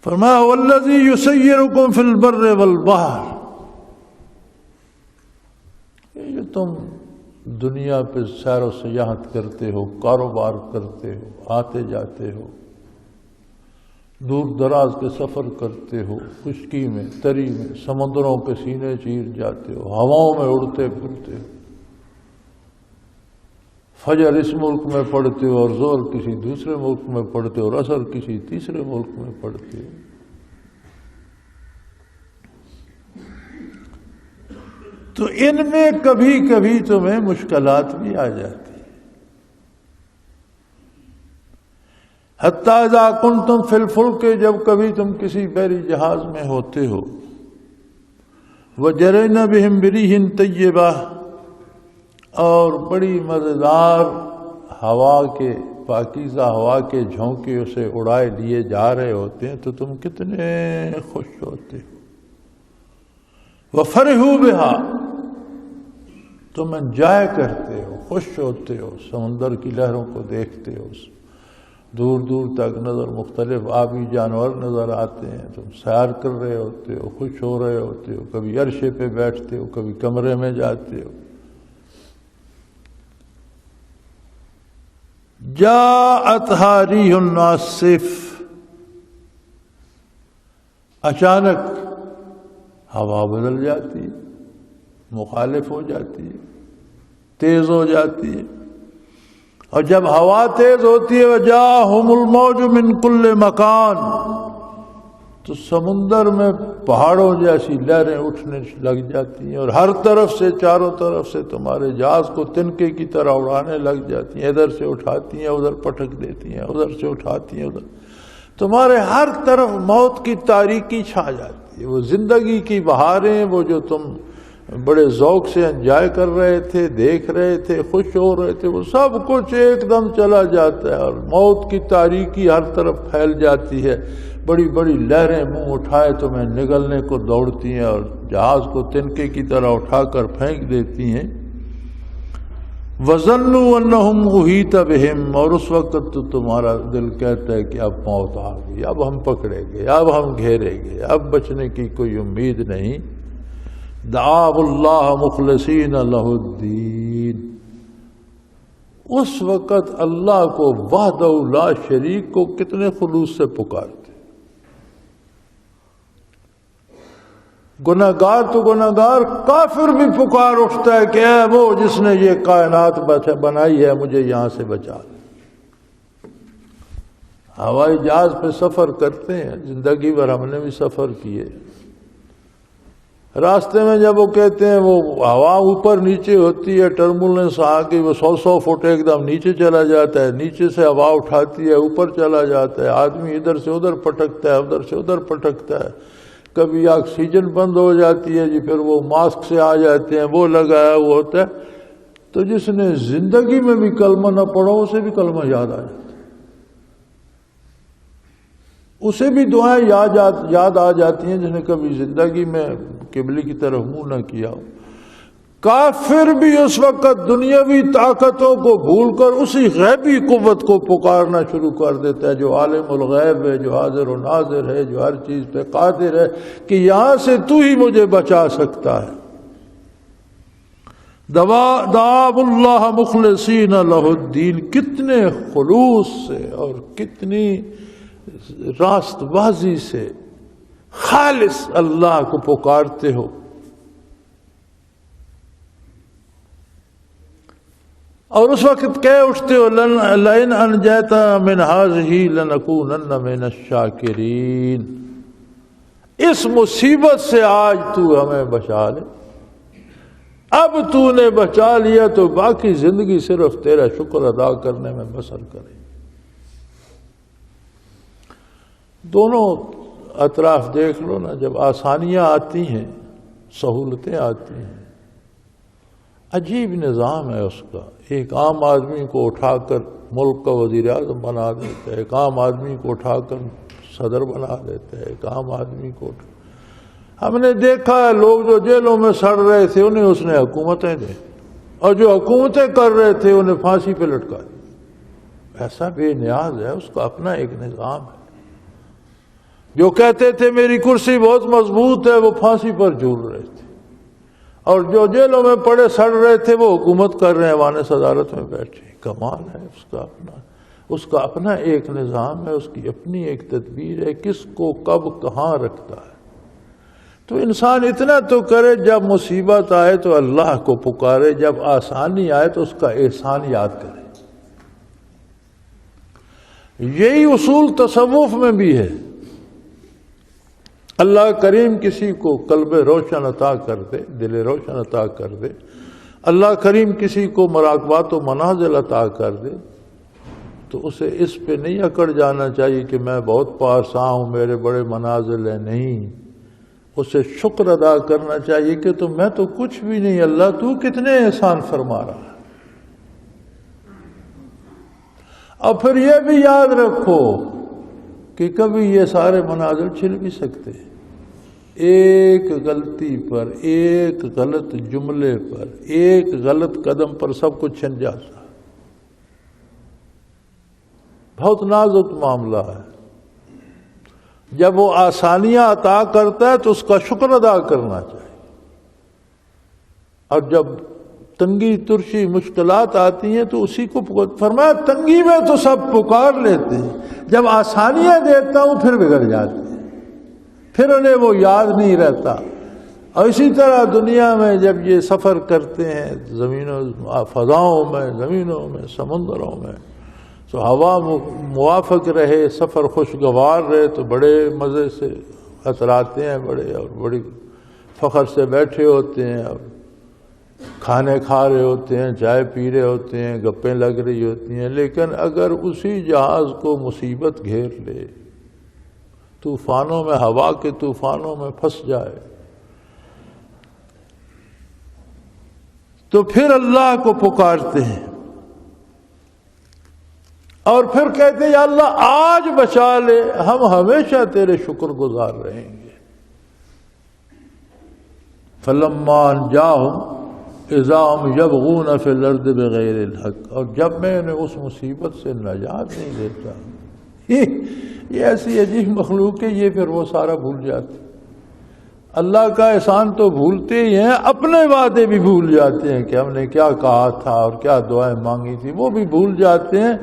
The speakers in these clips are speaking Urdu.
فرمایا والذی یسیرکم فی البر والبحر، یہ تم دنیا پہ سیر و سیاحت کرتے ہو، کاروبار کرتے ہو، آتے جاتے ہو، دور دراز کے سفر کرتے ہو، خشکی میں، تری میں، سمندروں کے سینے چیر جاتے ہو، ہواؤں میں اڑتے پھرتے ہو، فجر اس ملک میں پڑھتے ہو اور ظہر کسی دوسرے ملک میں پڑھتے ہو اور عصر کسی تیسرے ملک میں پڑھتے ہو، تو ان میں کبھی کبھی تمہیں مشکلات بھی آ جاتی، حتیٰ اذا کنتم فی الفلک، جب کبھی تم کسی بحری جہاز میں ہوتے ہو، وجرین بہم بریح طیبہ، اور بڑی مزیدار ہوا کے، پاکیزہ ہوا کے جھونکے اسے اڑائے لیے جا رہے ہوتے ہیں، تو تم کتنے خوش ہوتے ہو، وفرحوا بہا، تم انجوائے کرتے ہو، خوش ہوتے ہو، سمندر کی لہروں کو دیکھتے ہو، دور دور تک نظر مختلف آبی جانور نظر آتے ہیں، تم سیر کر رہے ہوتے ہو، خوش ہو رہے ہوتے ہو، کبھی عرشے پہ بیٹھتے ہو، کبھی کمرے میں جاتے ہو۔ جاءتھا ریح عاصف، اچانک ہوا بدل جاتی ہے، مخالف ہو جاتی ہے، تیز ہو جاتی ہے، اور جب ہوا تیز ہوتی ہے وجاءہم الموج من کل مکان، تو سمندر میں پہاڑوں جیسی لہریں اٹھنے لگ جاتی ہیں، اور ہر طرف سے، چاروں طرف سے تمہارے جہاز کو تنکے کی طرح اڑانے لگ جاتی ہیں، ادھر سے اٹھاتی ہیں ادھر پٹک دیتی ہیں، ادھر سے اٹھاتی ہیں ادھر، تمہارے ہر طرف موت کی تاریکی چھا جاتی ہے۔ وہ زندگی کی بہاریں، وہ جو تم بڑے ذوق سے انجوائے کر رہے تھے، دیکھ رہے تھے، خوش ہو رہے تھے، وہ سب کچھ ایک دم چلا جاتا ہے، اور موت کی تاریکی ہر طرف پھیل جاتی ہے، بڑی بڑی لہریں منہ اٹھائے تمہیں نگلنے کو دوڑتی ہیں، اور جہاز کو تنکے کی طرح اٹھا کر پھینک دیتی ہیں۔ وَظَنُّوا أَنَّهُمْ أُحِيطَ بِهِمْ، اور اس وقت تو تمہارا دل کہتا ہے کہ اب موت آ گئی، اب ہم پکڑے گئے، اب ہم گھیرے گئے، اب بچنے کی کوئی امید نہیں۔ دعوا اللہ مخلصین لہ الدین، اس وقت اللہ کو وحدہ لا شریک کو کتنے خلوص سے پکارتے۔ گناہگار تو گناہگار، کافر بھی پکار اٹھتا ہے کہ اے وہ جس نے یہ کائنات بنائی ہے، مجھے یہاں سے بچا لے۔ ہوائی جہاز پہ سفر کرتے ہیں، زندگی بھر ہم نے بھی سفر کیے، راستے میں جب وہ کہتے ہیں وہ ہوا اوپر نیچے ہوتی ہے، ٹربولنس آ کے وہ 100 فٹ ایک دم نیچے چلا جاتا ہے، نیچے سے ہوا اٹھاتی ہے، اوپر چلا جاتا ہے، آدمی ادھر سے ادھر پٹکتا ہے، ادھر سے ادھر پٹکتا ہے، کبھی آکسیجن بند ہو جاتی ہے جی، پھر وہ ماسک سے آ جاتے ہیں، وہ لگایا ہوا ہوتا ہے، تو جس نے زندگی میں بھی کلمہ نہ پڑھا اسے بھی کلمہ یاد آ جاتا ہے، اسے بھی دعائیں یاد آ جاتی ہیں جس نے کبھی زندگی میں قبلے کی طرف منہ نہ کیا ہو۔ کافر بھی اس وقت دنیاوی طاقتوں کو بھول کر اسی غیبی قوت کو پکارنا شروع کر دیتا ہے جو عالم الغیب ہے، جو حاضر و ناظر ہے، جو ہر چیز پہ قادر ہے، کہ یہاں سے تو ہی مجھے بچا سکتا ہے۔ دعوا اللہ مخلصین لہ الدین، کتنے خلوص سے اور کتنی راست بازی سے خالص اللہ کو پکارتے ہو۔ اور اس وقت کہہ اٹھتے ہو لئن انجیتنا من ہذہ لنکونن من الشاکرین، اس مصیبت سے آج تو ہمیں بچا لے، اب تو نے بچا لیا تو باقی زندگی صرف تیرا شکر ادا کرنے میں بسر کرے۔ دونوں اطراف دیکھ لو نا، جب آسانیاں آتی ہیں، سہولتیں آتی ہیں، عجیب نظام ہے اس کا۔ ایک عام آدمی کو اٹھا کر ملک کا وزیر اعظم بنا دیتا ہے، ایک عام آدمی کو اٹھا کر صدر بنا دیتا ہے، ایک عام آدمی کو ہم نے دیکھا ہے لوگ جو جیلوں میں سڑ رہے تھے انہیں اس نے حکومتیں دیں، اور جو حکومتیں کر رہے تھے انہیں پھانسی پہ لٹکا دیا۔ ایسا بے نیاز ہے، اس کا اپنا ایک نظام ہے۔ جو کہتے تھے میری کرسی بہت مضبوط ہے وہ پھانسی پر جھول رہے تھے، اور جو جیلوں میں پڑے سڑ رہے تھے وہ حکومت کر رہے ہیں، ایوان صدارت میں بیٹھے۔ کمال ہے اس کا اپنا ایک نظام ہے، اس کی اپنی ایک تدبیر ہے، کس کو کب کہاں رکھتا ہے۔ تو انسان اتنا تو کرے، جب مصیبت آئے تو اللہ کو پکارے، جب آسانی آئے تو اس کا احسان یاد کرے۔ یہی اصول تصوف میں بھی ہے۔ اللہ کریم کسی کو قلب روشن عطا کر دے، دل روشن عطا کر دے، اللہ کریم کسی کو مراقبات و منازل عطا کر دے، تو اسے اس پہ نہیں اکڑ جانا چاہیے کہ میں بہت پارساں ہوں، میرے بڑے منازل ہیں۔ نہیں، اسے شکر ادا کرنا چاہیے کہ میں تو کچھ بھی نہیں، اللہ تو کتنے احسان فرما رہا ہے۔ اور پھر یہ بھی یاد رکھو کہ کبھی یہ سارے منازل چھل بھی سکتے ہیں، ایک غلطی پر، ایک غلط جملے پر، ایک غلط قدم پر سب کچھ چھن جاتا ہے۔ بہت نازک معاملہ ہے۔ جب وہ آسانیاں عطا کرتا ہے تو اس کا شکر ادا کرنا چاہیے، اور جب تنگی ترشی مشکلات آتی ہیں تو اسی کو فرمایا تنگی میں تو سب پکار لیتے ہیں، جب آسانیاں دیتا ہوں پھر بگڑ جاتے ہیں، پھر انہیں وہ یاد نہیں رہتا۔ اور اسی طرح دنیا میں جب یہ سفر کرتے ہیں زمینوں فضاؤں میں، زمینوں میں، سمندروں میں، تو ہوا موافق رہے، سفر خوشگوار رہے تو بڑے مزے سے اتراتے ہیں، بڑے اور بڑی فخر سے بیٹھے ہوتے ہیں، اور کھانے کھا رہے ہوتے ہیں، چائے پی رہے ہوتے ہیں، گپیں لگ رہی ہوتی ہیں۔ لیکن اگر اسی جہاز کو مصیبت گھیر لے، طوفانوں میں، ہوا کے طوفانوں میں پھنس جائے، تو پھر اللہ کو پکارتے ہیں اور پھر کہتے ہیں یا اللہ آج بچا لے، ہم ہمیشہ تیرے شکر گزار رہیں گے۔ فَلَمَّا أَنْجَاهُمْ اِذَا هُمْ يَبْغُونَ فِي الْأَرْضِ بِغَيْرِ الْحَقِّ، اور جب میں انہیں اس مصیبت سے نجات نہیں دیتا، یہ ایسی عجیب مخلوق ہے، یہ پھر وہ سارا بھول جاتے۔ اللہ کا احسان تو بھولتے ہی ہیں، اپنے وعدے بھی بھول جاتے ہیں کہ ہم نے کیا کہا تھا اور کیا دعائیں مانگی تھی، وہ بھی بھول جاتے ہیں،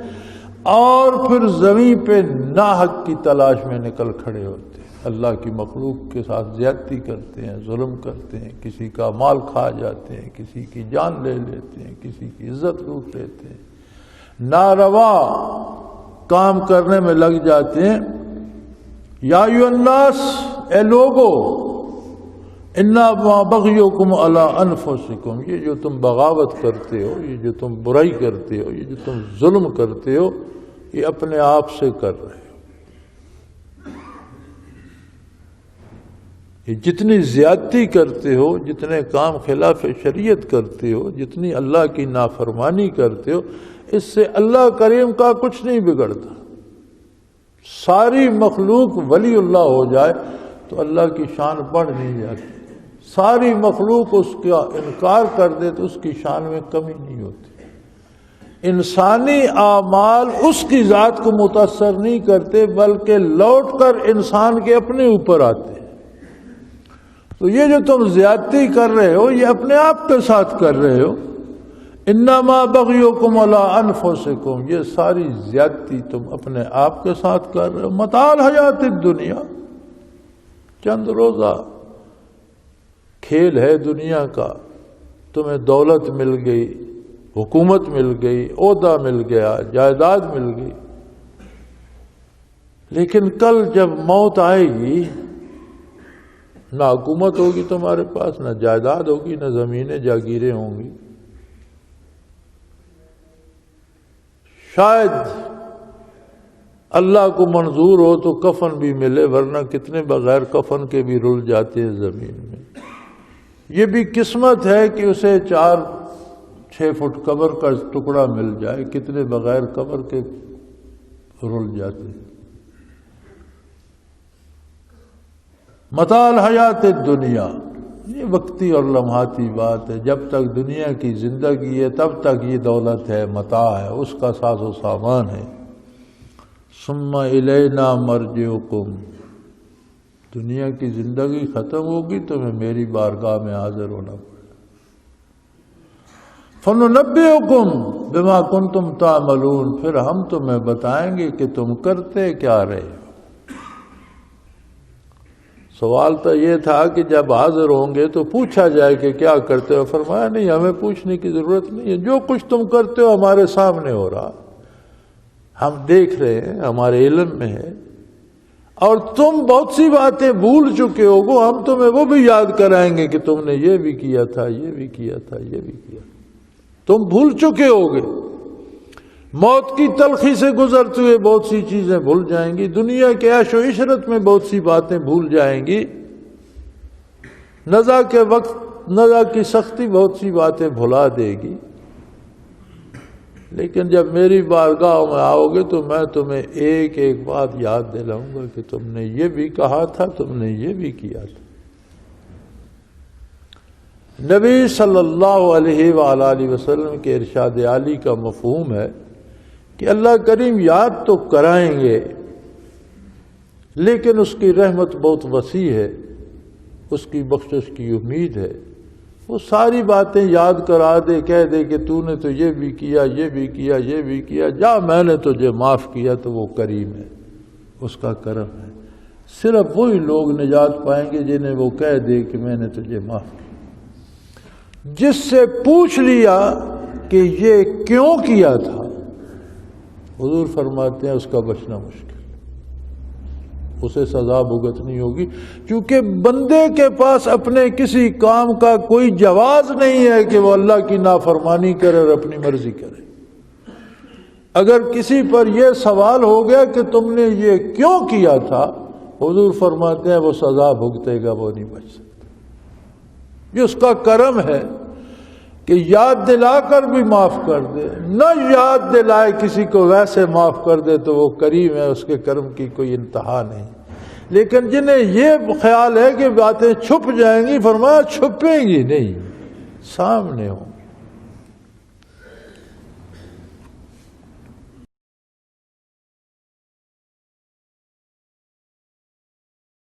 اور پھر زمین پہ ناحق کی تلاش میں نکل کھڑے ہوتے ہیں، اللہ کی مخلوق کے ساتھ زیادتی کرتے ہیں، ظلم کرتے ہیں، کسی کا مال کھا جاتے ہیں، کسی کی جان لے لیتے ہیں، کسی کی عزت لوٹ لیتے ہیں، ناروا کام کرنے میں لگ جاتے ہیں۔ یا ایھا الناس، اے لوگو، انما بغیکم علی انفسکم، یہ جو تم بغاوت کرتے ہو، یہ جو تم برائی کرتے ہو، یہ جو تم ظلم کرتے ہو، یہ اپنے آپ سے کر رہے ہو۔ یہ جتنی زیادتی کرتے ہو، جتنے کام خلاف شریعت کرتے ہو، جتنی اللہ کی نافرمانی کرتے ہو، اس سے اللہ کریم کا کچھ نہیں بگڑتا۔ ساری مخلوق ولی اللہ ہو جائے تو اللہ کی شان بڑھ نہیں جاتی، ساری مخلوق اس کا انکار کر دے تو اس کی شان میں کمی نہیں ہوتی۔ انسانی اعمال اس کی ذات کو متاثر نہیں کرتے، بلکہ لوٹ کر انسان کے اپنے اوپر آتے ہیں۔ تو یہ جو تم زیادتی کر رہے ہو، یہ اپنے آپ کے ساتھ کر رہے ہو۔ انما بغیکم علی انفسکم، یہ ساری زیادتی تم اپنے آپ کے ساتھ کر رہے ہو۔ متاع الحیات الدنیا، چند روزہ کھیل ہے دنیا کا، تمہیں دولت مل گئی، حکومت مل گئی، عہدہ مل گیا، جائیداد مل گئی، لیکن کل جب موت آئے گی، نہ حکومت ہوگی تمہارے پاس، نہ جائیداد ہوگی، نہ زمینیں جاگیریں ہوں گی۔ شاید اللہ کو منظور ہو تو کفن بھی ملے، ورنہ کتنے بغیر کفن کے بھی رل جاتے ہیں زمین میں۔ یہ بھی قسمت ہے کہ اسے 4-6 فٹ قبر کا ٹکڑا مل جائے، کتنے بغیر قبر کے رل جاتے ہیں۔ متاع الحیات الدنیا، یہ وقتی اور لمحاتی بات ہے۔ جب تک دنیا کی زندگی ہے تب تک یہ دولت ہے، متاع ہے، اس کا ساز و سامان ہے۔ ثم الینا مرجعکم، دنیا کی زندگی ختم ہوگی تمہیں میری بارگاہ میں حاضر ہونا پڑے. فَنُنَبِّئُكُم بِمَا كُنتُمْ تَعْمَلُونَ، پھر ہم تمہیں بتائیں گے کہ تم کرتے کیا رہے ہو. سوال تو یہ تھا کہ جب حاضر ہوں گے تو پوچھا جائے کہ کیا کرتے ہو. فرمایا نہیں، ہمیں پوچھنے کی ضرورت نہیں ہے، جو کچھ تم کرتے ہو ہمارے سامنے ہو رہا، ہم دیکھ رہے ہیں، ہمارے علم میں ہے. اور تم بہت سی باتیں بھول چکے ہو، وہ ہم تمہیں وہ بھی یاد کرائیں گے کہ تم نے یہ بھی کیا تھا، یہ بھی کیا تھا، یہ بھی کیا. تم بھول چکے ہوگے. موت کی تلخی سے گزرتے ہوئے بہت سی چیزیں بھول جائیں گی، دنیا کے عیش و عشرت میں بہت سی باتیں بھول جائیں گی، نزا کے وقت نزا کی سختی بہت سی باتیں بھلا دے گی. لیکن جب میری بارگاہ میں آؤ گے تو میں تمہیں ایک ایک بات یاد دلاؤں گا کہ تم نے یہ بھی کہا تھا، تم نے یہ بھی کیا تھا. نبی صلی اللہ علیہ وآلہ وسلم کے ارشاد عالی کا مفہوم ہے کہ اللہ کریم یاد تو کرائیں گے لیکن اس کی رحمت بہت وسیع ہے، اس کی بخشش کی امید ہے. وہ ساری باتیں یاد کرا دے، کہہ دے کہ تو نے تو یہ بھی کیا، یہ بھی کیا، یہ بھی کیا، جا میں نے تجھے معاف کیا. تو وہ کریم ہے، اس کا کرم ہے. صرف وہی لوگ نجات پائیں گے جنہیں وہ کہہ دے کہ میں نے تجھے معاف کیا. جس سے پوچھ لیا کہ یہ کیوں کیا تھا، حضور فرماتے ہیں اس کا بچنا مشکل، اسے سزا بھگتنی ہوگی. کیونکہ بندے کے پاس اپنے کسی کام کا کوئی جواز نہیں ہے کہ وہ اللہ کی نافرمانی کرے اور اپنی مرضی کرے. اگر کسی پر یہ سوال ہو گیا کہ تم نے یہ کیوں کیا تھا، حضور فرماتے ہیں وہ سزا بھگتے گا، وہ نہیں بچ سکتا. یہ اس کا کرم ہے کہ یاد دلا کر بھی معاف کر دے، نہ یاد دلائے کسی کو ویسے معاف کر دے تو وہ کریم ہے، اس کے کرم کی کوئی انتہا نہیں. لیکن جنہیں یہ خیال ہے کہ باتیں چھپ جائیں گی، فرمایا چھپیں گی نہیں، سامنے ہوں.